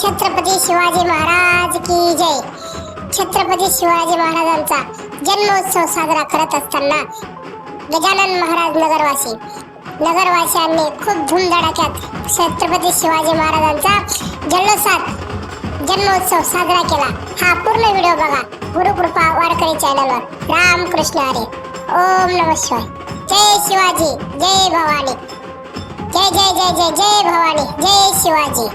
छत्रपती शिवाजी महाराज की जय। छत्रपती शिवाजी महाराजांचा जन्मोत्सव साजरा करत असताना गजानन महाराज नगरवासियांनी खूप धूमधडाक्यात छत्रपती शिवाजी महाराजांचा जल्लोषात जन्मोत्सव साजरा केला। हा पूर्ण व्हिडिओ बघा गुरुकृपा वारकरी चॅनलवर। रामकृष्ण हरी। ओम नमः शिवाय। जय शिवाजी, जय भवानी, जय जय जय जय जय भवानी, जय शिवाजी।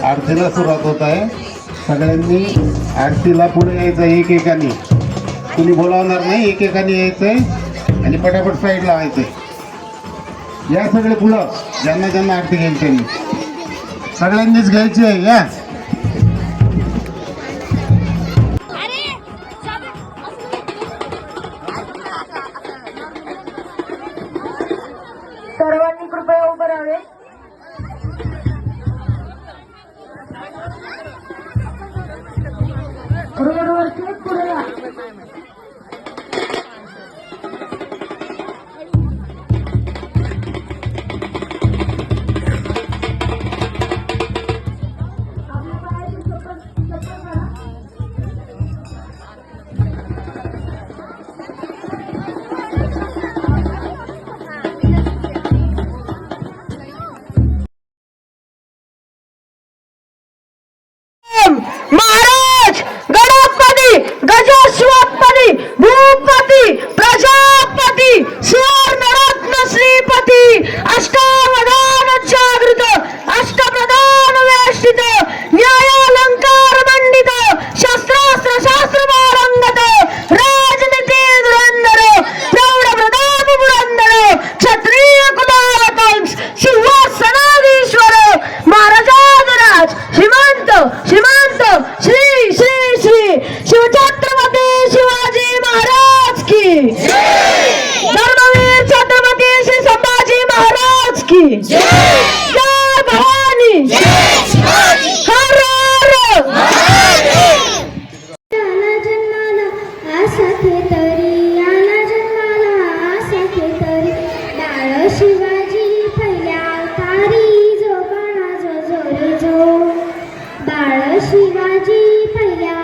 आरतीला सुरुवात होत आहे। सगळ्यांनी आरतीला पुढे यायचं, एकेकाने कुणी बोलावणार नाही, एकेकाने यायचंय आणि पटापट साईड लावायचंय। या सगळे पुढं ज्यांना ज्यांना आरती घ्यायची त्यांनी सगळ्यांनीच घ्यायची आहे। या सर्वांनी कृपया उभं राहावे। रोडवरती पुढे या। महाराज गणपती गजस्वपती भूपती प्रजापती सुवर्णरत्न श्रीपती अष्टावधान जागृत अष्टप्रधान वेष्टित न्यायालंकार मंडित शस्त्रास्त्र शास्त्र पारंगत राजनीती धुरंधर प्रौढ प्रताप पुरंदर क्षत्रिय कुलावतंस सिंहासनाधीश्वर महाराजाधिराज श्रीमंत श्री श्री श्री शिवछत्रपती शिवाजी महाराज की धर्मवीर छत्रपती श्री संभाजी महाराज की जय भवानी हर हर जन्माला आसाथे तरी बाळ शिवाजी पहिल्या अवतारी जो बाळा जो जो रे जो बाळ शिवाजी पहिल्या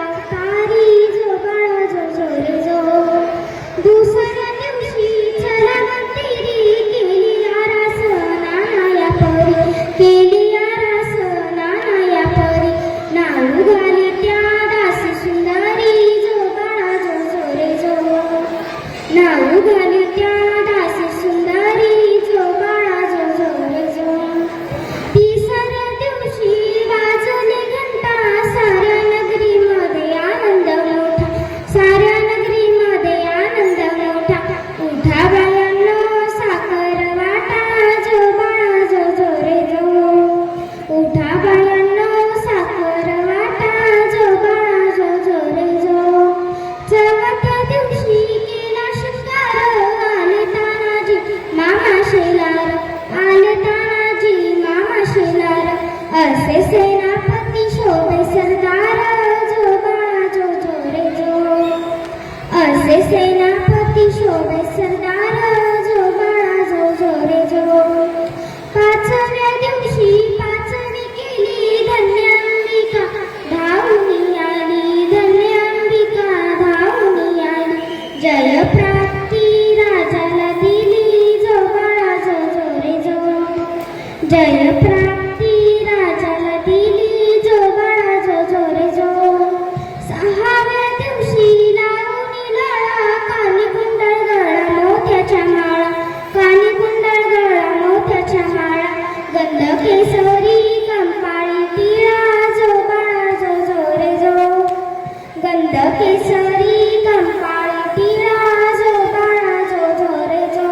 केसरी कंपाळी टिळा जो बाळा जो झोरे जो.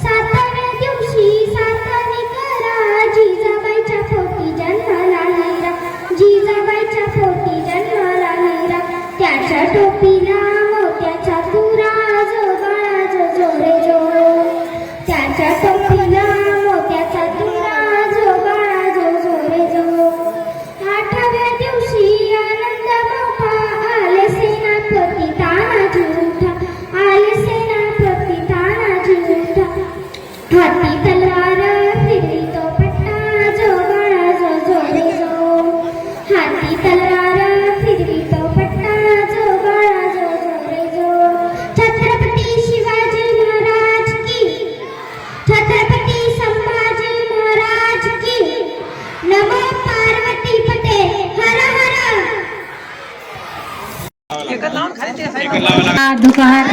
सातव्या दिवशी सातवी करा जिजाबाईच्या पोटी जन्माला हिरा, जिजाबाईच्या पोटी जन्माला हिरा. त्याच्या टोपीला मोत्याचा तुरा जो बाळा जो झोरे जो. त्याच्या टोपीला मोत्याचा तुरा जो बाळा जो झोरे जो. आठव्या दिवशी आनंद मोठा आले सेनापती तानाजी उठा, आले सेनापती तानाजी उठा. हाती तलवार फिरली तो पट्टा जो बाळा जो झोरे जो. हाती तलवार फिरली तो पट्टा जो बाळा जो झोरे जो. छत्रपती शिवाजी महाराज की, छत्रपती संभाजी महाराज की. नमो पार्वती पते हर हर. दुपार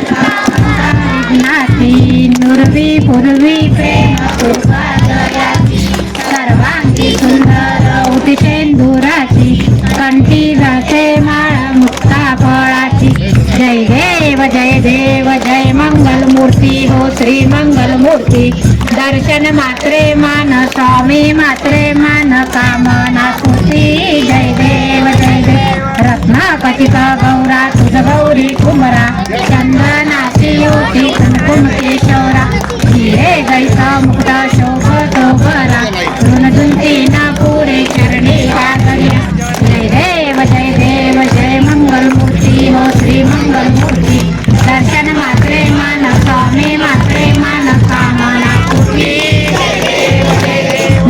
नाती नुरवी पूर्वी प्रेम पुरवादयाची. सर्वांगी सुंदर उठी शेंदुराची, कंठी रासे माळा मुक्ता फळाची. जय देव जय मंगल मूर्ती हो श्री मंगल मूर्ती. दर्शन मात्रे मान स्वामी मात्रे मान कामना स्फूर्ती. जय देव रत्नापतित गौरा तुझ गौरी कुमरा. चंदनाची योटी कुंकुम केशवरा. हिरे गैसा मुक्त शोभतो बरा. ऋणजुंती ना पुरे चरणी काकर्या. जय देव जय मंगल मूर्ती हो श्री मंगल मूर्ती. दर्शन मात्रे मान स्वामी मात्रे मान कामना पूर्ती.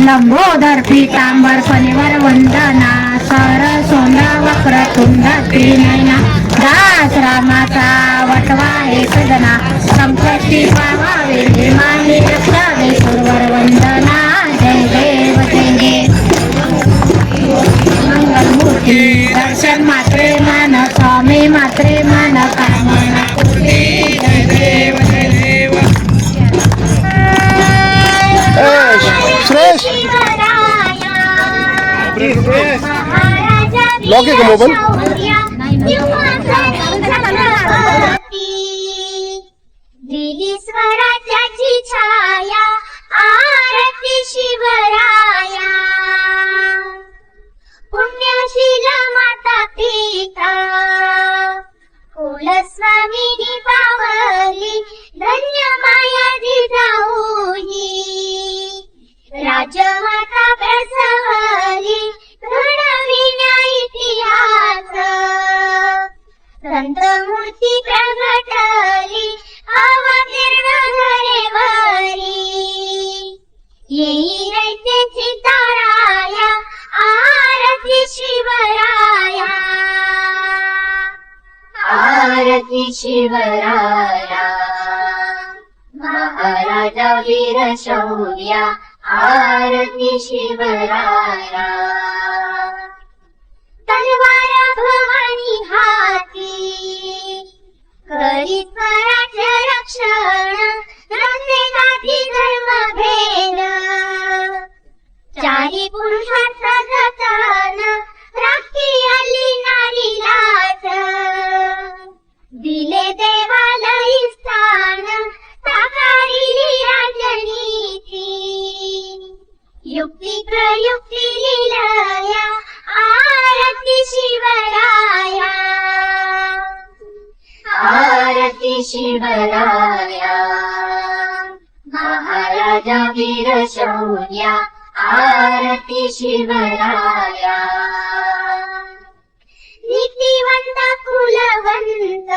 लंबोदर पीतांबर फणीवर वंदना. सर सोंड वक्र तुंड त्रिनयना. दास रामाचा वटवा हे सदना. संकष्टी पावावे माही रक्षावे सुरवर वंदना. जय देव मंगल मूर्ती. दर्शन मात्रे मान स्वामी मात्रे मान कामना पूर्ती. जय देव श्रेष्ठ लॉक आहे का मोबाईल? दिली स्वराज्याची छाया आरती शिवराया. पुण्यशील माता पिता कुलस्वामिनी पावली. धन्य माया जिजाऊही राजमाता प्रसवली. घडविण्या इतिहास संत मूर्ती प्रगटली. अवतीर्ण धरेवरी येई रयतेची ताराया. आरती शिवराया, आरती शिवराया. महाराजा वीर शौर्या आरती शिवराया. तलवार भवानी हाती करी स्वराज्य रक्षण. रस्ते गाठी धर्म भेद चारी पुरुषांचा जतन. राखी आली नारीलाच दिले देवालयी स्थान. साकारिली राजनीती युक्ती प्रयुक्ती लीलया. आरती शिवराया, आरती शिवराया. महाराजा वीर शौर्या आरती शिवराया. नीतिवंत कुलवंत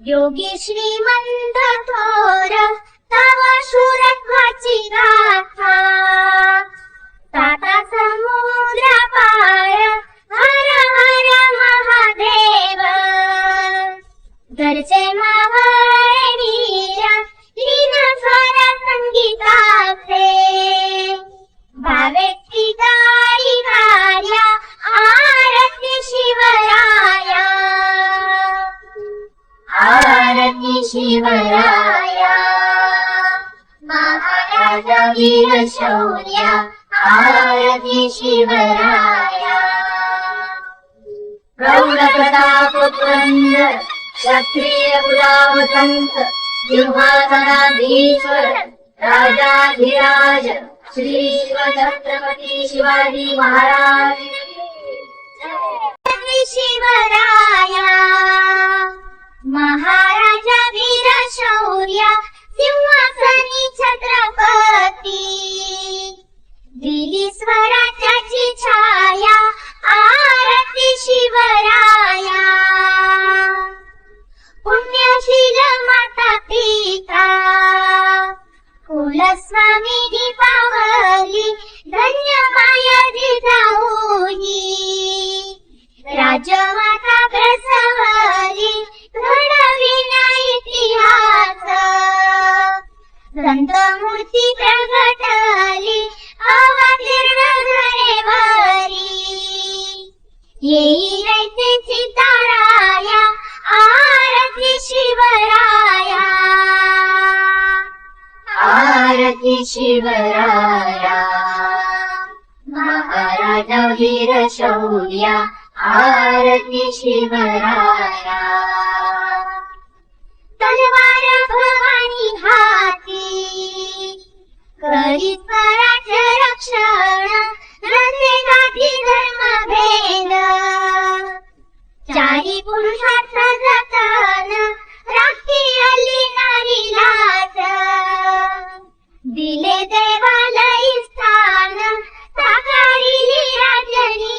योगी श्रीमंत थोर. तव शूरत्वाची गाथा साता समुद्र पार. हर हर महादेव घरचे मावळे वीर. लीन स्वर संगीताचे भावे गाई कार्या. आरती शिवराया, आरती शिवराया. महाराजा वीर शौर्या आरती शिवराया. प्रताप पुरंदर क्षत्रिय कुलावसंत सिंहासनाधीश्वर राजाधिराज श्री शिवछत्रपती शिवाजी महाराज शिवराया महाराजा वीर शौर्य सिंहासनी छत्रपती दिली स्वराज्याची छाया आरती शिवराया पुण्यशील माता पिता कुलस्वामी दीपावली धन्य माया जिजाऊही राजमाता प्रसवली घडविना इतिहास संत मूर्ती प्रगटली अवतीर्ण धरेवरी येई रैते चिताराया आरती शिवराया आरती शिवराया महाराजा वीर शौर्या आरती शिवराया तलवार भवानी हाती करी स्वराज्य रक्षण रथे गाठी धर्म भेद चारी पुरुषार्थ जतन राखी अली नारीलाच दिले देवालयी स्थान साकारिली राजनी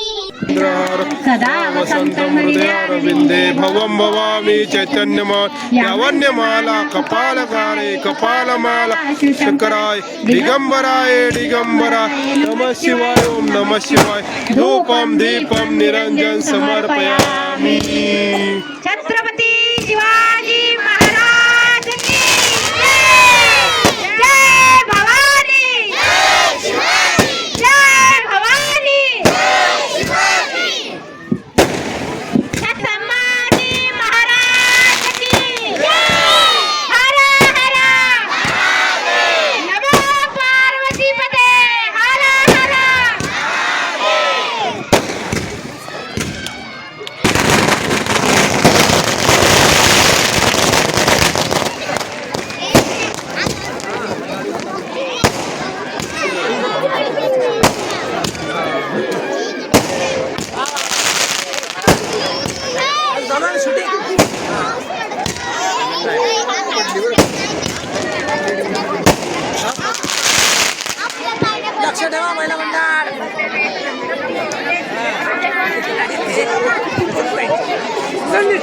सदा वसन्तमृदयारविन्दे भवं भवामि चैतन्यमान् यावन्यमाला कपालकारे कपालमाला शंकराय दिगंबराय दिगंबराय नमः शिवाय ओम नमः शिवाय धूपं दीपं निरंजन समर्पयामि। छत्रपती शिवाजी महाराज की जय भवानी जय भवानी छत्रपती महाराज की हर हर नमो पार्वती पते हर हर लक्ष ठेवा महिला मंडळ संधी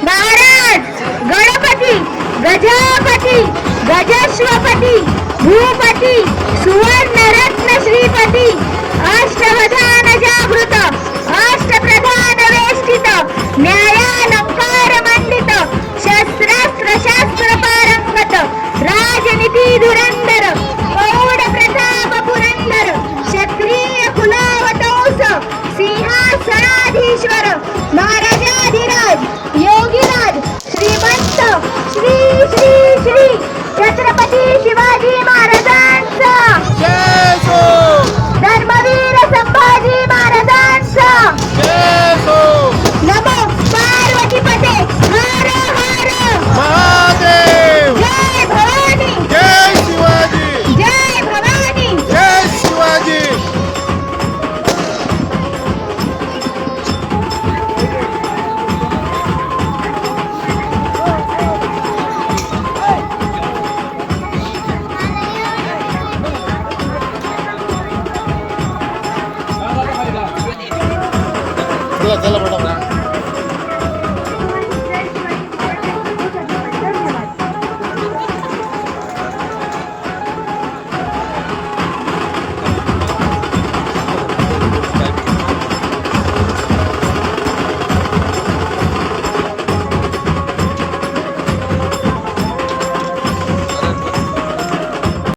महाराज गणपती गजापती गजेश्वपती भूपती सुवर्ण रत्न श्रीपती अष्टभुजा